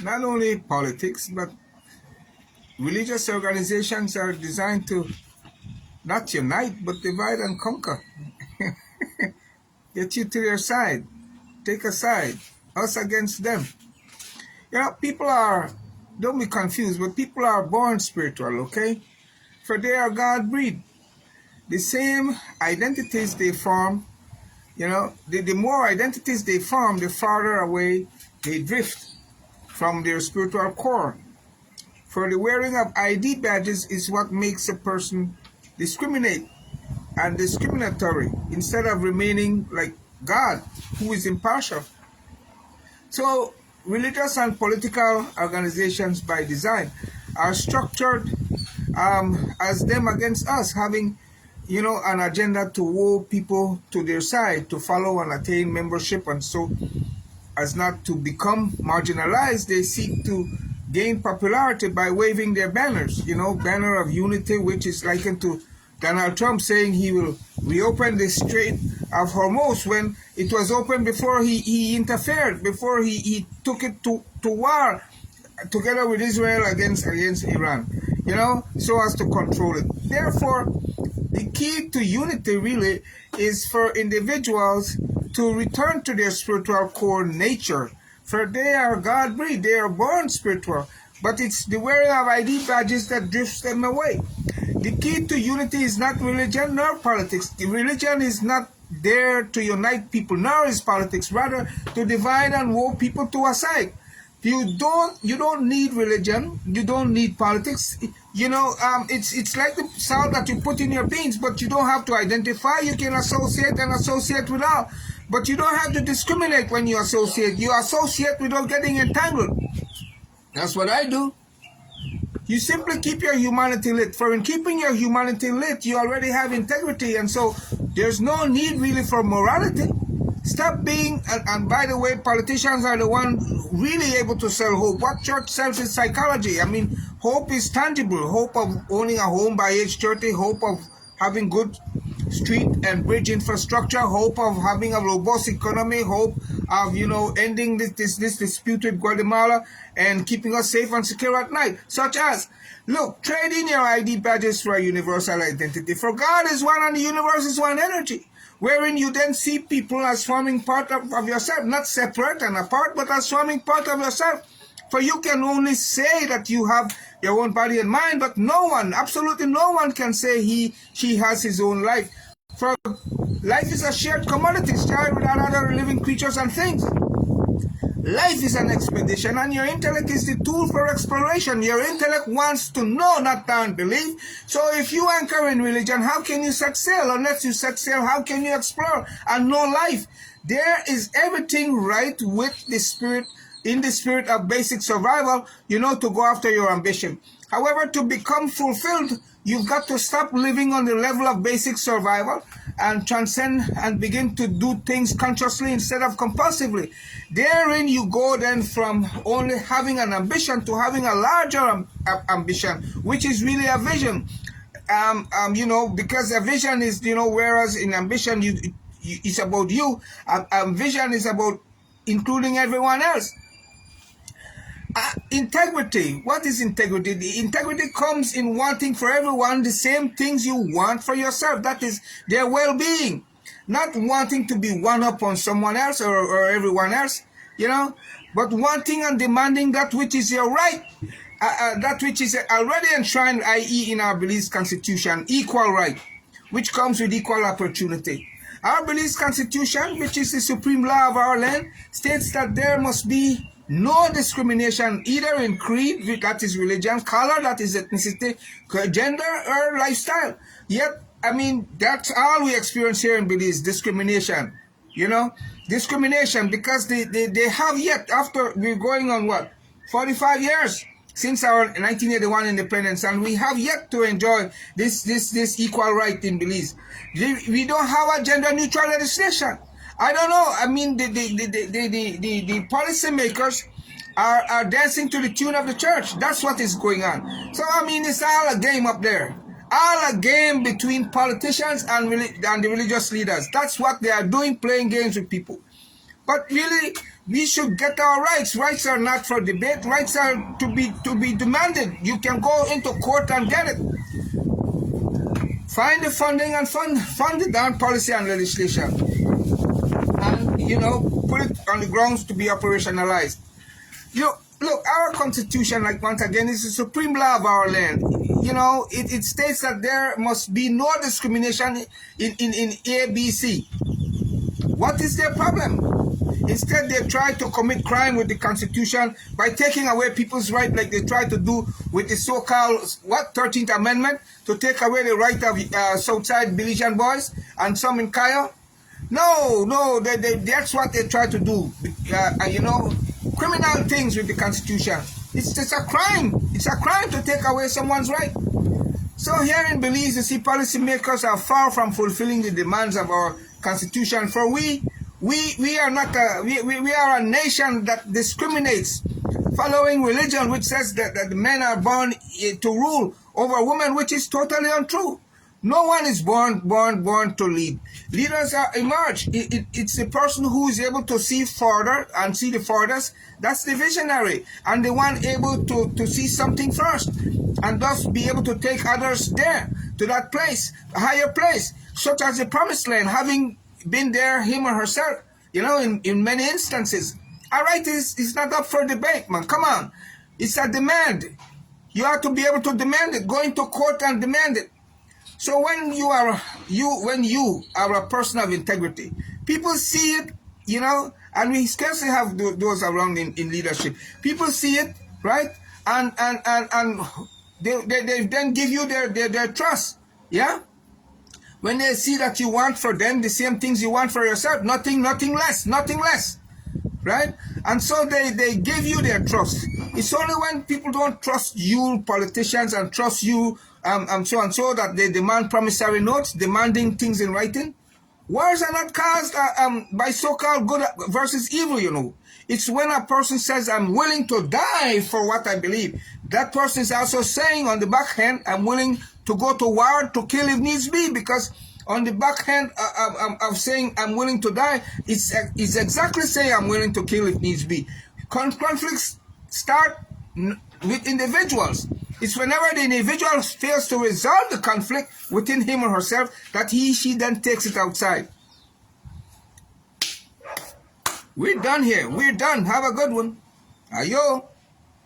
not only politics, but religious organizations are designed to not unite, but divide and conquer. Get you to their side. Take a side. Us against them. People are, don't be confused, but people are born spiritual, okay? For they are God breed. The same identities they form, the more identities they form, the farther away they drift from their spiritual core. For the wearing of ID badges is what makes a person discriminate and discriminatory instead of remaining like God, who is impartial. So, religious and political organizations by design are structured as them against us, having an agenda to woo people to their side, to follow and attain membership, and so as not to become marginalized, they seek to gain popularity by waving their banners, banner of unity, which is likened to Donald Trump saying he will reopen the Strait of Hormuz when it was open before he interfered, before he took it to war together with Israel against Iran, so as to control it. Therefore, the key to unity really is for individuals to return to their spiritual core nature, for they are God-breed, they are born spiritual, but it's the wearing of ID badges that drifts them away. The key to unity is not religion nor politics. The religion is not there to unite people, nor is politics, rather to divide and woe people to a side. You don't need religion, you don't need politics. It's like the salt that you put in your beans, but you don't have to identify. You can associate without, but you don't have to discriminate when you associate. You associate without getting entangled. That's what I do. You simply keep your humanity lit. For in keeping your humanity lit, you already have integrity, and so there's no need really for morality. Stop being, and by the way, politicians are the one really able to sell hope. What church sells is psychology. I mean, hope is tangible. Hope of owning a home by age 30, hope of having good street and bridge infrastructure, hope of having a robust economy, hope of, ending this dispute with Guatemala and keeping us safe and secure at night. Such as, look, trade in your ID badges for a universal identity. For God is one and the universe is one energy, wherein you then see people as forming part of yourself, not separate and apart, but as forming part of yourself. For you can only say that you have your own body and mind, but no one, absolutely no one can say she has his own life. For life is a shared commodity, shared with other living creatures and things. Life is an expedition, and your intellect is the tool for exploration. Your intellect wants to know, not to believe. So if you anchor in religion, how can you succeed? Unless you succeed, how can you explore and know life? There is everything right with the spirit, in the spirit of basic survival, to go after your ambition. However, to become fulfilled, you've got to stop living on the level of basic survival and transcend and begin to do things consciously instead of compulsively. Therein you go then from only having an ambition to having a larger ambition, which is really a vision. Because a vision is, whereas in ambition it's about you, vision is about including everyone else. Integrity. What is integrity? The integrity comes in wanting for everyone the same things you want for yourself. That is their well-being. Not wanting to be one up on someone else or everyone else, but wanting and demanding that which is your right, that which is already enshrined, i.e. in our beliefs constitution, equal right, which comes with equal opportunity. Our beliefs constitution, which is the supreme law of our land, states that there must be no discrimination either in creed, that is religion, color, that is ethnicity, gender, or lifestyle. Yet, that's all we experience here in beliefs, discrimination. Discrimination, because they have yet, after we're going on 45 years since our 1981 independence, and we have yet to enjoy this equal right in beliefs. We don't have a gender neutral legislation. I don't know. The policymakers are dancing to the tune of the church. That's what is going on. So it's all a game up there. All a game between politicians and the religious leaders. That's what they are doing, playing games with people. But really, we should get our rights. Rights are not for debate. Rights are to be demanded. You can go into court and get it. Find the funding and fund the darn policy and legislation. And, put it on the grounds to be operationalized. Look, our Constitution, like once again, is the supreme law of our land. It states that there must be no discrimination in ABC. What is their problem? Instead, they try to commit crime with the Constitution by taking away people's right, like they try to do with the so-called 13th Amendment, to take away the right of Southside Belizean boys and some in Kaya. No, that's what they try to do. Criminal things with the Constitution. It's just a crime. It's a crime to take away someone's right. So here in Belize, you see, policymakers are far from fulfilling the demands of our Constitution. For we are not we are a nation that discriminates, following religion, which says that the men are born to rule over women, which is totally untrue. No one is born to lead. Leaders are emerge. It's the person who is able to see further and see the furthest. That's the visionary, and the one able to see something first, and thus be able to take others there to that place, a higher place, such as the promised land, having been there, him or herself, in many instances. All right, it's not up for debate, man. Come on. It's a demand. You have to be able to demand it, go into court and demand it. So when you are a person of integrity, people see it, and we scarcely have those around in leadership. People see it, right? And they then give you their trust, yeah? When they see that you want for them the same things you want for yourself, nothing less, right? And so they give you their trust. It's only when people don't trust you, politicians, and trust you, so that they demand promissory notes, demanding things in writing. Wars are not caused by so-called good versus evil, It's when a person says, I'm willing to die for what I believe. That person is also saying on the back end, I'm willing to go to war to kill if needs be, because on the back end of saying I'm willing to die, it's exactly saying I'm willing to kill if needs be. Conflicts start with individuals. It's whenever the individual fails to resolve the conflict within him or herself that she then takes it outside. We're done here. We're done. Have a good one. Ayo.